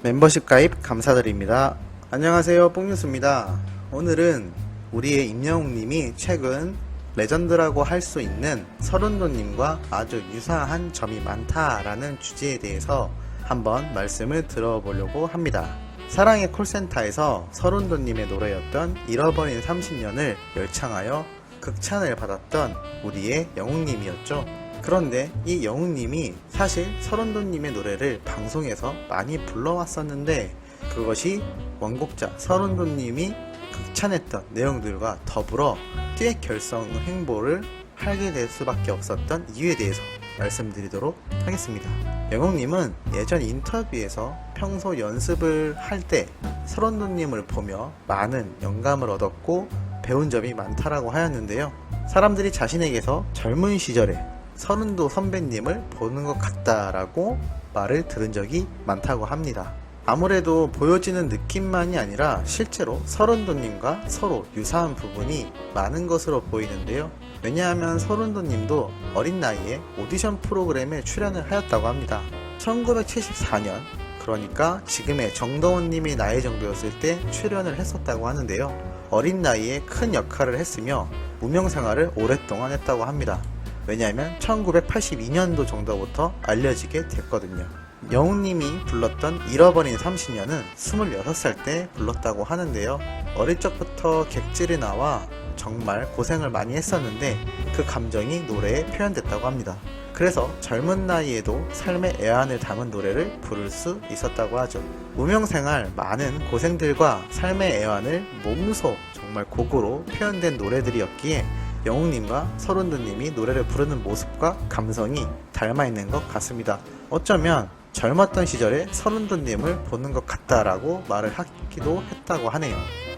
멤버십 가입 감사드립니다. 안녕하세요, 뽕뉴스입니다. 오늘은 우리의 임영웅님이 최근 레전드라고 할 수 있는 서른도님과 아주 유사한 점이 많다라는 주제에 대해서 한번 말씀을 들어보려고 합니다. 사랑의 콜센터에서 서른도님의 노래였던 잃어버린 30년을 열창하여 극찬을 받았던 우리의 영웅님이었죠. 그런데 이 영웅님이 사실 서른도님의 노래를 방송에서 많이 불러왔었는데 그것이 원곡자 서른도님이 극찬했던 내용들과 더불어 뇌결성 행보를 하게 될 수밖에 없었던 이유에 대해서 말씀드리도록 하겠습니다. 영웅님은 예전 인터뷰에서 평소 연습을 할 때 서른도님을 보며 많은 영감을 얻었고 배운 점이 많다라고 하였는데요. 사람들이 자신에게서 젊은 시절에 서른도 선배님을 보는 것 같다라고 말을 들은 적이 많다고 합니다. 아무래도 보여지는 느낌만이 아니라 실제로 서른도님과 서로 유사한 부분이 많은 것으로 보이는데요. 왜냐하면 서른도님도 어린 나이에 오디션 프로그램에 출연을 하였다고 합니다. 1974년, 그러니까 지금의 정더원님이 나이 정도였을 때 출연을 했었다고 하는데요. 어린 나이에 큰 역할을 했으며 무명 생활을 오랫동안 했다고 합니다. 왜냐하면 1982년도 정도부터 알려지게 됐거든요. 영웅님이 불렀던 잃어버린 30년은 26살 때 불렀다고 하는데요. 어릴 적부터 객질이 나와 정말 고생을 많이 했었는데 그 감정이 노래에 표현됐다고 합니다. 그래서 젊은 나이에도 삶의 애환을 담은 노래를 부를 수 있었다고 하죠. 무명생활 많은 고생들과 삶의 애환을 몸소 정말 곡으로 표현된 노래들이었기에 영웅님과 서른도님이 노래를 부르는 모습과 감성이 닮아있는 것 같습니다. 어쩌면 젊었던 시절에 서른도님을 보는 것 같다라고 말을 하기도 했다고 하네요.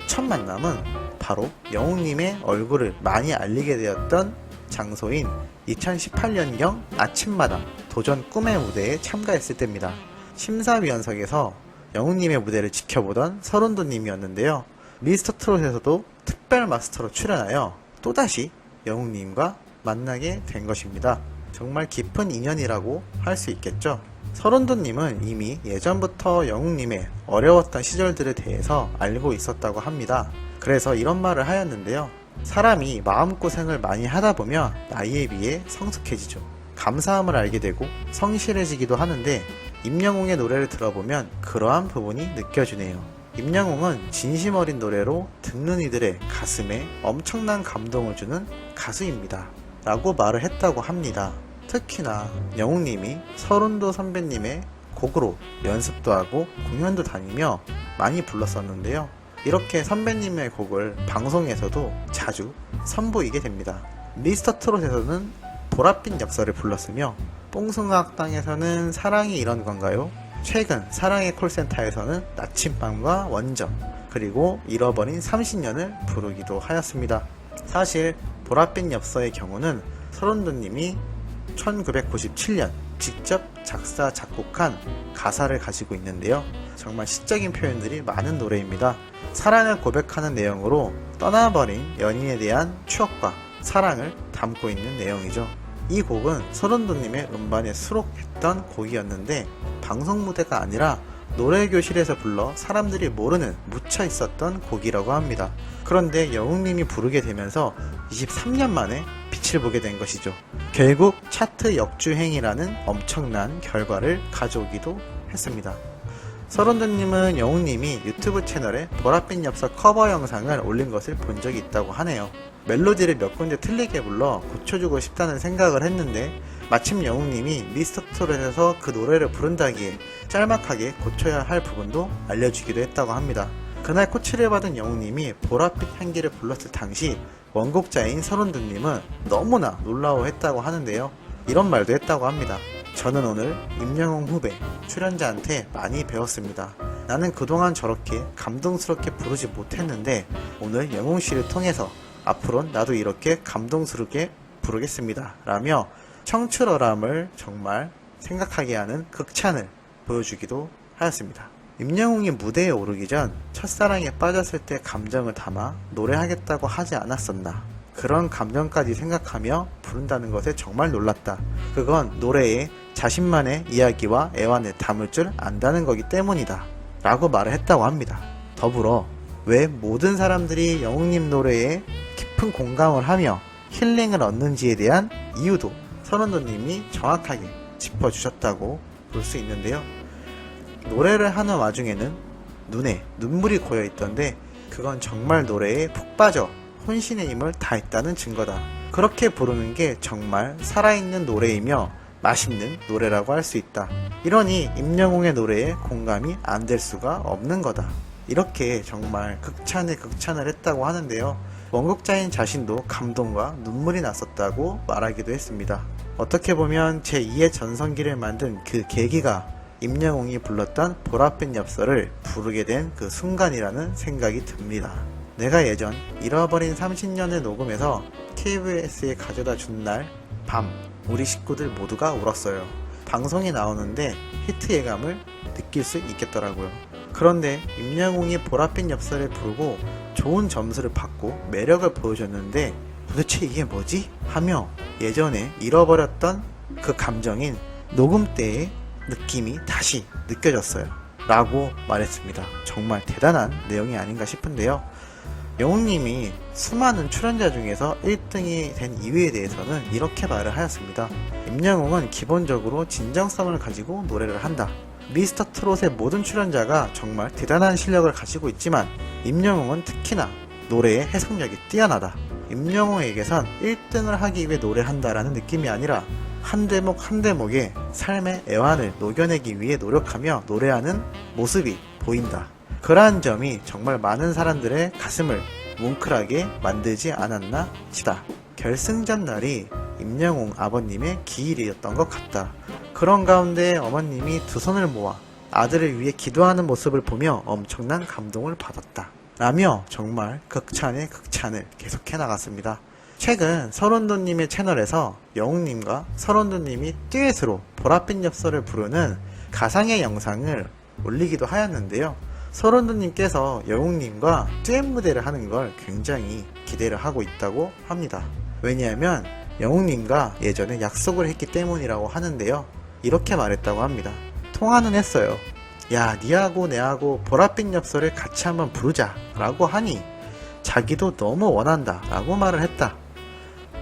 첫 만남은 바로 영웅님의 얼굴을 많이 알리게 되었던 장소인 2018년경 아침마당 도전 꿈의 무대에 참가했을 때입니다. 심사위원석에서 영웅님의 무대를 지켜보던 서른도님이었는데요. 미스터트롯에서도 특별 마스터로 출연하여 또다시 영웅님과 만나게 된 것입니다. 정말 깊은 인연이라고 할 수 있겠죠. 서른도님은 이미 예전부터 영웅님의 어려웠던 시절들에 대해서 알고 있었다고 합니다. 그래서 이런 말을 하였는데요. 사람이 마음고생을 많이 하다 보면 나이에 비해 성숙해지죠. 감사함을 알게 되고 성실해지기도 하는데 임영웅의 노래를 들어보면 그러한 부분이 느껴지네요. 임영웅은 진심 어린 노래로 듣는 이들의 가슴에 엄청난 감동을 주는 가수입니다. 라고 말을 했다고 합니다. 특히나 영웅님이 서른도 선배님의 곡으로 연습도 하고 공연도 다니며 많이 불렀었는데요. 이렇게 선배님의 곡을 방송에서도 자주 선보이게 됩니다. 미스터트롯에서는 보랏빛 역사를 불렀으며 뽕숭아학당에서는 사랑이 이런 건가요? 최근 사랑의 콜센터에서는 나침반과 원정, 그리고 잃어버린 30년을 부르기도 하였습니다. 사실 보랏빛 엽서의 경우는 서른도님이 1997년 직접 작사 작곡한 가사를 가지고 있는데요. 정말 시적인 표현들이 많은 노래입니다. 사랑을 고백하는 내용으로 떠나버린 연인에 대한 추억과 사랑을 담고 있는 내용이죠. 이 곡은 서른도님의 음반에 수록했던 곡이었는데 방송 무대가 아니라 노래교실에서 불러 사람들이 모르는 묻혀 있었던 곡이라고 합니다. 그런데 영웅님이 부르게 되면서 23년 만에 빛을 보게 된 것이죠. 결국 차트 역주행이라는 엄청난 결과를 가져오기도 했습니다. 서른도님은 영웅님이 유튜브 채널에 보랏빛 엽서 커버 영상을 올린 것을 본 적이 있다고 하네요. 멜로디를 몇 군데 틀리게 불러 고쳐주고 싶다는 생각을 했는데 마침 영웅님이 미스터트롯에서 그 노래를 부른다기에 짤막하게 고쳐야 할 부분도 알려주기도 했다고 합니다. 그날 코치를 받은 영웅님이 보랏빛 향기를 불렀을 당시 원곡자인 서른도님은 너무나 놀라워했다고 하는데요. 이런 말도 했다고 합니다. 저는 오늘 임영웅 후배 출연자한테 많이 배웠습니다. 나는 그동안 저렇게 감동스럽게 부르지 못했는데 오늘 영웅씨를 통해서 앞으로는 나도 이렇게 감동스럽게 부르겠습니다. 라며 청출어람을 정말 생각하게 하는 극찬을 보여주기도 하였습니다. 임영웅이 무대에 오르기 전 첫사랑에 빠졌을 때 감정을 담아 노래하겠다고 하지 않았었나. 그런 감정까지 생각하며 부른다는 것에 정말 놀랐다. 그건 노래에 자신만의 이야기와 애환을 담을 줄 안다는 거기 때문이다. 라고 말을 했다고 합니다. 더불어 왜 모든 사람들이 영웅님 노래에 깊은 공감을 하며 힐링을 얻는지에 대한 이유도 서른도님이 정확하게 짚어주셨다고 볼 수 있는데요. 노래를 하는 와중에는 눈에 눈물이 고여 있던데 그건 정말 노래에 푹 빠져 혼신의 힘을 다했다는 증거다. 그렇게 부르는 게 정말 살아있는 노래이며 맛있는 노래라고 할 수 있다. 이러니 임영웅의 노래에 공감이 안 될 수가 없는 거다. 이렇게 정말 극찬에 극찬을 했다고 하는데요. 원곡자인 자신도 감동과 눈물이 났었다고 말하기도 했습니다. 어떻게 보면 제2의 전성기를 만든 그 계기가 임영웅이 불렀던 보랏빛 엽서를 부르게 된 그 순간이라는 생각이 듭니다. 내가 예전 잃어버린 30년을 녹음해서 KBS에 가져다 준 날 밤 우리 식구들 모두가 울었어요. 방송에 나오는데 히트 예감을 느낄 수 있겠더라고요. 그런데 임영웅이 보랏빛 엽서를 부르고 좋은 점수를 받고 매력을 보여줬는데 도대체 이게 뭐지? 하며 예전에 잃어버렸던 그 감정인 녹음 때의 느낌이 다시 느껴졌어요. 라고 말했습니다. 정말 대단한 내용이 아닌가 싶은데요. 영웅님이 수많은 출연자 중에서 1등이 된 이유에 대해서는 이렇게 말을 하였습니다. 임영웅은 기본적으로 진정성을 가지고 노래를 한다. 미스터 트롯의 모든 출연자가 정말 대단한 실력을 가지고 있지만 임영웅은 특히나 노래의 해석력이 뛰어나다. 임영웅에게선 1등을 하기 위해 노래한다라는 느낌이 아니라 한 대목 한 대목에 삶의 애환을 녹여내기 위해 노력하며 노래하는 모습이 보인다. 그러한 점이 정말 많은 사람들의 가슴을 뭉클하게 만들지 않았나 시다. 결승전 날이 임영웅 아버님의 기일이었던 것 같다. 그런 가운데 어머님이 두 손을 모아 아들을 위해 기도하는 모습을 보며 엄청난 감동을 받았다. 라며 정말 극찬의 극찬을 계속해 나갔습니다. 최근 서른도님의 채널에서 영웅님과 서른도님이 듀엣으로 보랏빛 엽서를 부르는 가상의 영상을 올리기도 하였는데요. 서른도님께서 영웅님과 듀엣 무대를 하는 걸 굉장히 기대를 하고 있다고 합니다. 왜냐하면 영웅님과 예전에 약속을 했기 때문이라고 하는데요. 이렇게 말했다고 합니다. 통화는 했어요. 야, 니하고 내하고 보랏빛 엽서를 같이 한번 부르자 라고 하니 자기도 너무 원한다 라고 말을 했다.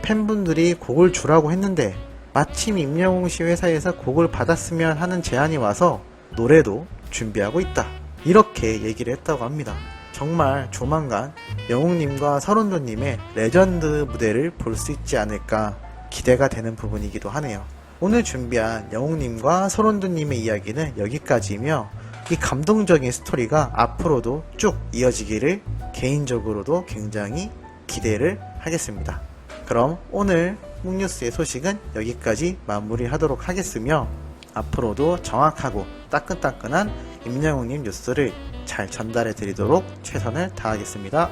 팬분들이 곡을 주라고 했는데 마침 임영웅씨 회사에서 곡을 받았으면 하는 제안이 와서 노래도 준비하고 있다. 이렇게 얘기를 했다고 합니다. 정말 조만간 영웅님과 서른도님의 레전드 무대를 볼 수 있지 않을까 기대가 되는 부분이기도 하네요. 오늘 준비한 영웅님과 서른도님의 이야기는 여기까지이며 이 감동적인 스토리가 앞으로도 쭉 이어지기를 개인적으로도 굉장히 기대를 하겠습니다. 그럼 오늘 묵뉴스의 소식은 여기까지 마무리하도록 하겠으며 앞으로도 정확하고 따끈따끈한 임영웅님 뉴스를 잘 전달해 드리도록 최선을 다하겠습니다.